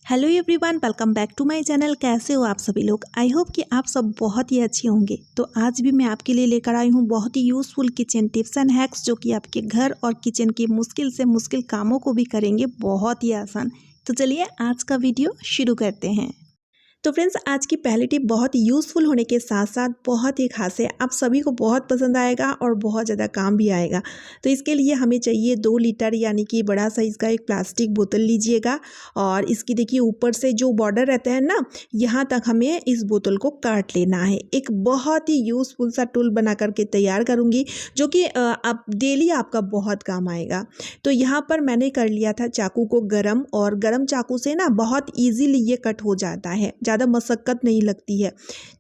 Hello everyone, welcome back to my channel. कैसे हो आप सभी लोग? आई होप कि आप सब बहुत ही अच्छे होंगे। तो आज भी मैं आपके लिए लेकर आई हूँ बहुत ही useful kitchen tips and hacks, जो कि आपके घर और किचन के मुश्किल से मुश्किल कामों को भी करेंगे बहुत ही आसान। तो चलिए आज का वीडियो शुरू करते हैं। तो फ्रेंड्स, आज की पहली टिप बहुत यूज़फुल होने के साथ साथ बहुत ही खास है। आप सभी को बहुत पसंद आएगा और बहुत ज़्यादा काम भी आएगा। तो इसके लिए हमें चाहिए 2 लीटर यानी कि बड़ा साइज़ का एक प्लास्टिक बोतल लीजिएगा। और इसकी देखिए ऊपर से जो बॉर्डर रहता है ना, यहाँ तक हमें इस बोतल को काट लेना है। एक बहुत ही यूज़फुल सा टूल बना करके तैयार करूँगी, जो कि आप डेली आपका बहुत काम आएगा। तो यहाँ पर मैंने कर लिया था चाकू को गरम, और गरम चाकू से ना बहुत ईजीली ये कट हो जाता है, ज़्यादा मशक्क़त नहीं लगती है।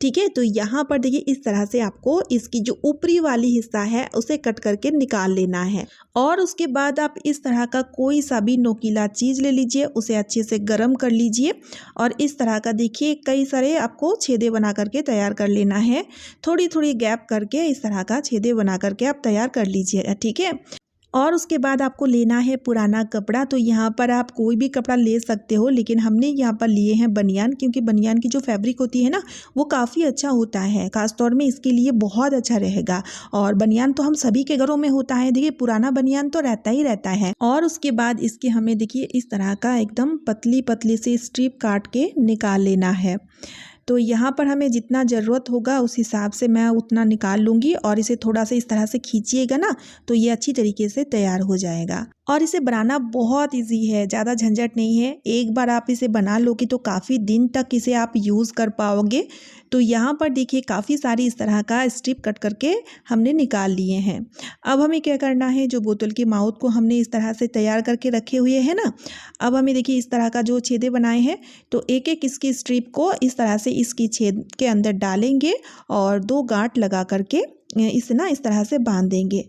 ठीक है, तो यहाँ पर देखिए इस तरह से आपको इसकी जो ऊपरी वाली हिस्सा है उसे कट करके निकाल लेना है। और उसके बाद आप इस तरह का कोई सा भी नोकीला चीज़ ले लीजिए, उसे अच्छे से गर्म कर लीजिए। और इस तरह का देखिए कई सारे आपको छेदे बना करके तैयार कर लेना है। थोड़ी थोड़ी गैप करके इस तरह का छेदे बना करके आप तैयार कर लीजिएगा। ठीक है, और उसके बाद आपको लेना है पुराना कपड़ा। तो यहाँ पर आप कोई भी कपड़ा ले सकते हो, लेकिन हमने यहाँ पर लिए हैं बनियान, क्योंकि बनियान की जो फैब्रिक होती है ना, वो काफ़ी अच्छा होता है, खासतौर में इसके लिए बहुत अच्छा रहेगा। और बनियान तो हम सभी के घरों में होता है, देखिए पुराना बनियान तो रहता ही रहता है। और उसके बाद इसके हमें देखिए इस तरह का एकदम पतली पतली सी स्ट्रिप काट के निकाल लेना है। तो यहाँ पर हमें जितना ज़रूरत होगा उस हिसाब से मैं उतना निकाल लूँगी। और इसे थोड़ा सा इस तरह से खींचिएगा ना, तो ये अच्छी तरीके से तैयार हो जाएगा। और इसे बनाना बहुत इजी है, ज़्यादा झंझट नहीं है। एक बार आप इसे बना लोगे तो काफ़ी दिन तक इसे आप यूज़ कर पाओगे। तो यहाँ पर देखिए काफ़ी सारी इस तरह का स्ट्रिप कट करके हमने निकाल लिए हैं। अब हमें क्या करना है, जो बोतल के माउथ को हमने इस तरह से तैयार करके रखे हुए हैं ना, अब हमें देखिए इस तरह का जो छेदे बनाए हैं, तो एक एक इसकी स्ट्रिप को इस तरह से इसकी छेद के अंदर डालेंगे और 2 गांठ लगा करके इसे ना इस तरह से बांध देंगे।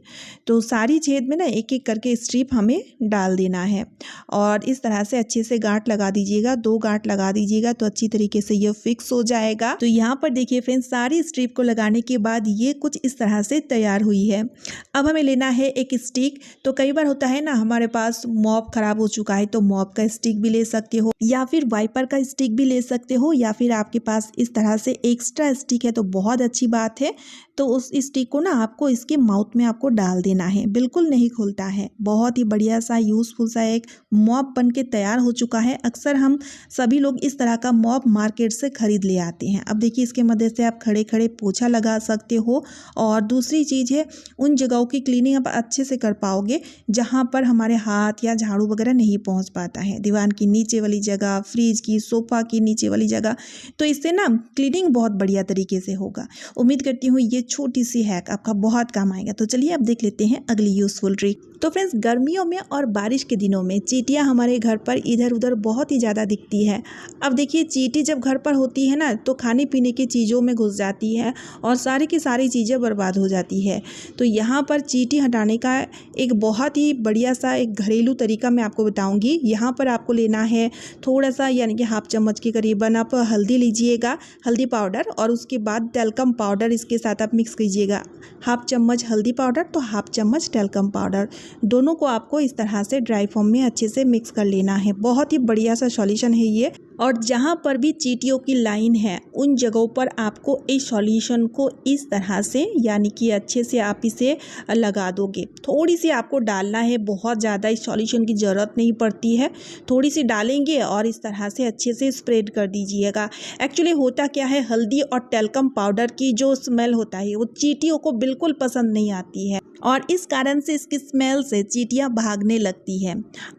तो सारी छेद में ना एक एक करके स्ट्रिप हमें डाल देना है। और इस तरह से अच्छे से गांठ लगा दीजिएगा, 2 गांठ लगा दीजिएगा, तो अच्छी तरीके से ये फिक्स हो जाएगा। तो यहाँ पर देखिए फ्रेंड्स, सारी स्ट्रिप को लगाने के बाद ये कुछ इस तरह से तैयार हुई है। अब हमें लेना है एक स्टिक। तो कई बार होता है ना, हमारे पास मॉप खराब हो चुका है, तो मॉप का स्टिक भी ले सकते हो, या फिर वाइपर का स्टिक भी ले सकते हो, या फिर आपके पास इस तरह से एक्स्ट्रा स्टिक है तो बहुत अच्छी बात है। तो उस स्टिक को ना आपको इसके माउथ में आपको डाल देना है, बिल्कुल नहीं खुलता है। बहुत ही बढ़िया सा यूज़फुल सा एक मॉप बन के तैयार हो चुका है। अक्सर हम सभी लोग इस तरह का मॉप मार्केट से खरीद ले आते हैं। अब देखिए इसके मदद से आप खड़े खड़े पोछा लगा सकते हो। और दूसरी चीज़ है, उन जगहों की क्लीनिंग आप अच्छे से कर पाओगे जहाँ पर हमारे हाथ या झाड़ू वगैरह नहीं पहुँच पाता है। दीवार की नीचे वाली जगह, फ्रिज की, सोफ़ा की नीचे वाली जगह, तो इससे ना क्लीनिंग बहुत बढ़िया तरीके से होगा। उम्मीद करती हूँ ये छोटी सी हैक आपका बहुत काम आएगा। तो चलिए अब देख लेते हैं अगली यूज़फुल ट्रिक। तो फ्रेंड्स, गर्मियों में और बारिश के दिनों में चींटियां हमारे घर पर इधर उधर बहुत ही ज़्यादा दिखती है। अब देखिए चींटी जब घर पर होती है ना, तो खाने पीने की चीज़ों में घुस जाती है और सारी की सारी चीज़ें बर्बाद हो जाती है। तो यहाँ पर चींटी हटाने का एक बहुत ही बढ़िया सा एक घरेलू तरीका मैं आपको बताऊँगी। यहाँ पर आपको लेना है थोड़ा सा, यानी कि 1/2 चम्मच के करीबन आप हल्दी लीजिएगा, हल्दी पाउडर। और उसके बाद टेल्कम पाउडर इसके साथ आप मिक्स कीजिएगा। 1/2 चम्मच हल्दी पाउडर तो 1/2 चम्मच टेल्कम पाउडर, दोनों को आपको इस तरह से ड्राई फॉर्म में अच्छे से मिक्स कर लेना है। बहुत ही बढ़िया सा सॉल्यूशन है ये। और जहाँ पर भी चींटियों की लाइन है, उन जगहों पर आपको इस सॉल्यूशन को इस तरह से, यानी कि अच्छे से आप इसे लगा दोगे। थोड़ी सी आपको डालना है, बहुत ज़्यादा इस सॉल्यूशन की ज़रूरत नहीं पड़ती है। थोड़ी सी डालेंगे और इस तरह से अच्छे से स्प्रेड कर दीजिएगा। एक्चुअली होता क्या है, हल्दी और टेल्कम पाउडर की जो स्मेल होता है वो चींटियों को बिल्कुल पसंद नहीं आती है, और इस कारण से इसकी स्मेल से चींटियां भागने लगती है।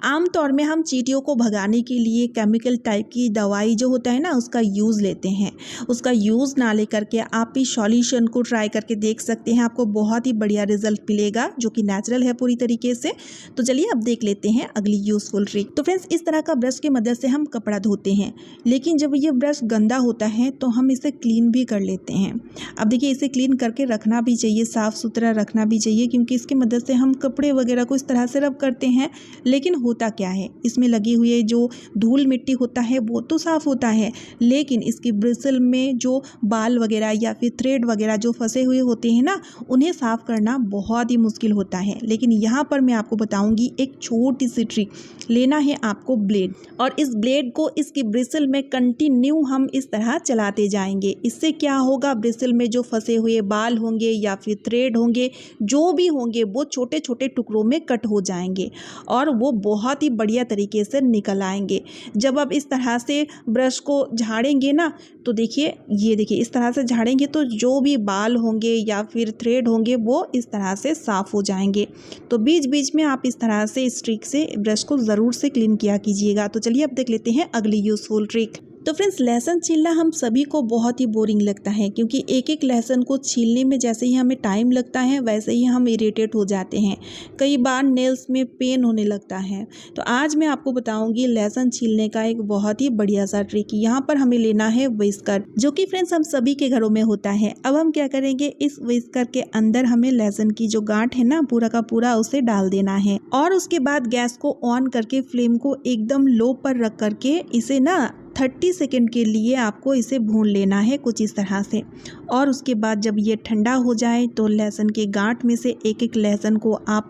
आमतौर में हम चींटियों को भगाने के लिए केमिकल टाइप की दवाई जो होता है ना, उसका यूज़ लेते हैं। उसका यूज़ ना लेकर के आप इस सॉल्यूशन को ट्राई करके देख सकते हैं, आपको बहुत ही बढ़िया रिजल्ट मिलेगा, जो कि नेचुरल है पूरी तरीके से। तो चलिए अब देख लेते हैं अगली यूज़फुल ट्रिक। तो फ्रेंड्स, इस तरह का ब्रश की मदद से हम कपड़ा धोते हैं, लेकिन जब ये ब्रश गंदा होता है तो हम इसे क्लीन भी कर लेते हैं। अब देखिए इसे क्लीन करके रखना भी चाहिए, साफ़ सुथरा रखना भी चाहिए, क्योंकि इसकी मदद से हम कपड़े वगैरह को इस तरह से रब करते हैं। लेकिन होता क्या है, इसमें लगी हुई जो धूल मिट्टी होता है वो तो साफ़ होता है, लेकिन इसकी ब्रिसल में जो बाल वगैरह या फिर थ्रेड वगैरह जो फंसे हुए होते हैं ना, उन्हें साफ़ करना बहुत ही मुश्किल होता है। लेकिन यहाँ पर मैं आपको बताऊँगी एक छोटी सी ट्रिक। लेना है आपको ब्लेड, और इस ब्लेड को इसकी ब्रिसल में कंटिन्यू हम इस तरह चलाते जाएंगे। इससे क्या होगा, ब्रिसल में जो फंसे हुए बाल होंगे या फिर थ्रेड होंगे, जो भी होंगे, वो छोटे छोटे टुकड़ों में कट हो जाएंगे और वो बहुत ही बढ़िया तरीके से निकल आएंगे। जब आप इस तरह से ब्रश को झाड़ेंगे ना, तो देखिए, ये देखिए, इस तरह से झाड़ेंगे तो जो भी बाल होंगे या फिर थ्रेड होंगे वो इस तरह से साफ़ हो जाएंगे। तो बीच बीच में आप इस तरह से इस ट्रिक से ब्रश को ज़रूर से क्लीन किया कीजिएगा। तो चलिए अब देख लेते हैं अगली यूज़फुल ट्रिक। तो फ्रेंड्स, लहसुन छीलना हम सभी को बहुत ही बोरिंग लगता है, क्योंकि एक एक लहसुन को छीलने में जैसे ही हमें टाइम लगता है वैसे ही हम इरिटेट हो जाते हैं। कई बार नेल्स में पेन होने लगता है। तो आज मैं आपको बताऊंगी लहसुन छीलने का एक बहुत ही बढ़िया सा ट्रिक। यहाँ पर हमें लेना है व्हिस्कर, जो कि फ्रेंड्स हम सभी के घरों में होता है। अब हम क्या करेंगे, इस व्हिस्कर के अंदर हमें लहसुन की जो गांठ है ना, पूरा का पूरा उसे डाल देना है, और उसके बाद गैस को ऑन करके फ्लेम को एकदम लो पर रख करके इसे ना 30 सेकेंड के लिए आपको इसे भून लेना है कुछ इस तरह से। और उसके बाद जब ये ठंडा हो जाए तो लहसुन के गांठ में से एक एक लहसुन को आप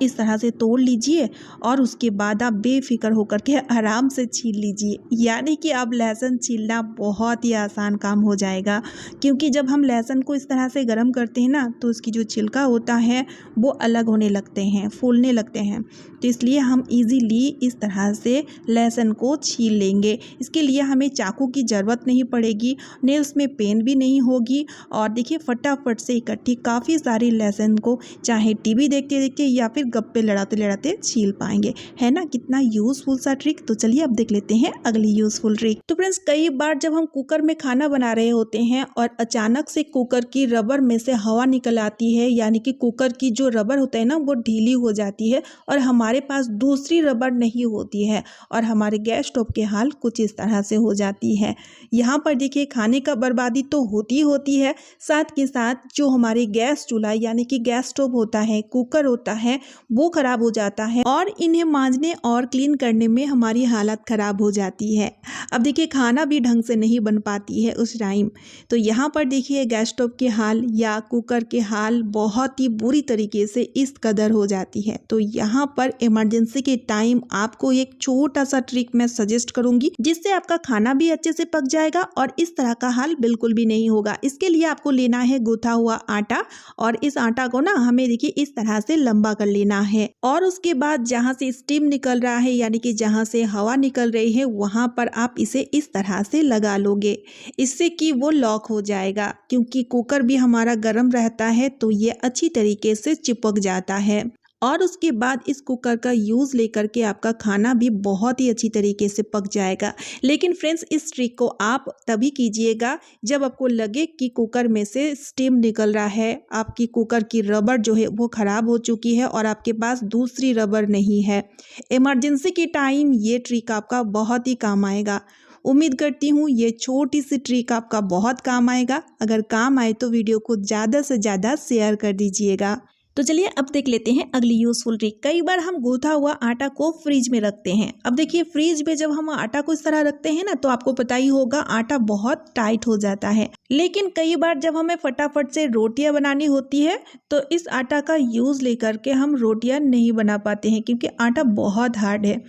इस तरह से तोड़ लीजिए, और उसके बाद आप बेफिक्र होकर के आराम से छील लीजिए। यानी कि अब लहसुन छीलना बहुत ही आसान काम हो जाएगा, क्योंकि जब हम लहसुन को इस तरह से गर्म करते हैं ना, तो उसकी जो छिलका होता है वो अलग होने लगते हैं, फूलने लगते हैं। तो इसलिए हम इजीली इस तरह से लहसुन को छील लेंगे। इसके लिए हमें चाकू की ज़रूरत नहीं पड़ेगी, नेल्स में पेन भी नहीं होगी, और देखिए फटाफट से इकट्ठी काफ़ी सारी लहसुन को चाहे टीवी देखते देखते या फिर गप्पे लड़ाते लड़ाते छील पाएंगे। है ना कितना यूज़फुल सा ट्रिक। तो चलिए अब देख लेते हैं अगली यूज़फुल ट्रिक। तो फ्रेंड्स, कई बार जब हम कुकर में खाना बना रहे होते हैं और अचानक से कुकर की रबर में से हवा निकल आती है, यानी कि कुकर की जो रबर होता है ना वो ढीली हो जाती है, और हमारे पास दूसरी रबर नहीं होती है, और हमारे गैस स्टोव के हाल कुछ इस तरह से हो जाती है। यहाँ पर देखिए, खाने का बर्बादी तो होती है, साथ के साथ जो हमारे गैस चूल्हा यानी कि गैस स्टोव होता है, कुकर होता है, वो खराब हो जाता है, और इन्हें मांजने और क्लीन करने में हमारी हालत खराब हो जाती है। अब देखिए, खाना भी ढंग से नहीं बन पाती है उस टाइम। तो यहाँ पर देखिए, गैस स्टोव के हाल या कुकर के हाल बहुत ही बुरी तरीके से इस कदर हो जाती है। तो यहाँ पर इमरजेंसी के टाइम आपको एक छोटा सा ट्रिक मैं सजेस्ट करूंगी, जिससे आपका खाना भी अच्छे से पक जाएगा और इस तरह का हाल बिल्कुल भी नहीं होगा। इसके लिए आपको लेना है गूथा हुआ आटा, और इस आटा को ना हमें देखिए इस तरह से लंबा कर लेना है, और उसके बाद जहां से स्टीम निकल रहा है यानी कि जहां से हवा निकल रही है वहां पर आप इसे इस तरह से लगा लोगे। इससे कि वो लॉक हो जाएगा, क्योंकि कुकर भी हमारा गर्म रहता है तो ये अच्छी तरीके से चिपक जाता है। और उसके बाद इस कुकर का यूज़ लेकर के आपका खाना भी बहुत ही अच्छी तरीके से पक जाएगा। लेकिन फ्रेंड्स, इस ट्रिक को आप तभी कीजिएगा जब आपको लगे कि कुकर में से स्टीम निकल रहा है, आपकी कुकर की रबर जो है वो ख़राब हो चुकी है और आपके पास दूसरी रबर नहीं है। इमरजेंसी के टाइम ये ट्रिक आपका बहुत ही काम आएगा। उम्मीद करती हूँ ये छोटी सी ट्रिक आपका बहुत काम आएगा। अगर काम आए तो वीडियो को ज़्यादा से ज़्यादा शेयर कर दीजिएगा। तो चलिए अब देख लेते हैं अगली यूज़फुल ट्रिक। कई बार हम गूथा हुआ आटा को फ्रिज में रखते हैं। अब देखिए, फ्रिज में जब हम आटा को इस तरह रखते हैं ना, तो आपको पता ही होगा आटा बहुत टाइट हो जाता है। लेकिन कई बार जब हमें फटाफट से रोटियां बनानी होती है तो इस आटा का यूज़ लेकर के हम रोटियां नहीं बना पाते हैं, क्योंकि आटा बहुत हार्ड है।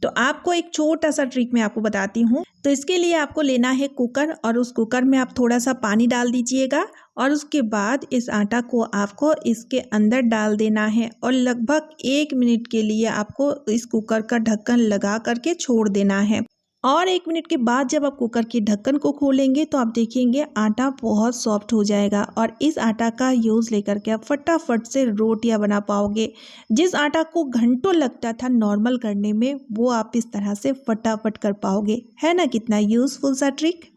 तो आपको एक छोटा सा ट्रिक मैं आपको बताती हूँ। तो इसके लिए आपको लेना है कुकर, और उस कुकर में आप थोड़ा सा पानी डाल दीजिएगा, और उसके बाद इस आटा को आपको इसके अंदर डाल देना है, और लगभग 1 मिनट के लिए आपको इस कुकर का ढक्कन लगा करके छोड़ देना है। और 1 मिनट के बाद जब आप कुकर के ढक्कन को खोलेंगे तो आप देखेंगे आटा बहुत सॉफ्ट हो जाएगा, और इस आटा का यूज़ लेकर के आप फटाफट से रोटियां बना पाओगे। जिस आटा को घंटों लगता था नॉर्मल करने में, वो आप इस तरह से फटाफट कर पाओगे। है ना कितना यूज़फुल सा ट्रिक।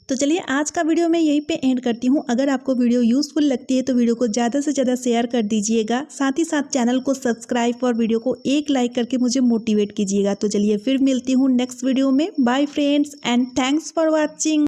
तो चलिए आज का वीडियो मैं यहीं पे एंड करती हूँ। अगर आपको वीडियो यूज़फुल लगती है तो वीडियो को ज़्यादा से ज़्यादा शेयर कर दीजिएगा, साथ ही साथ चैनल को सब्सक्राइब और वीडियो को एक लाइक करके मुझे मोटिवेट कीजिएगा। तो चलिए फिर मिलती हूँ नेक्स्ट वीडियो में। Bye friends and thanks for watching.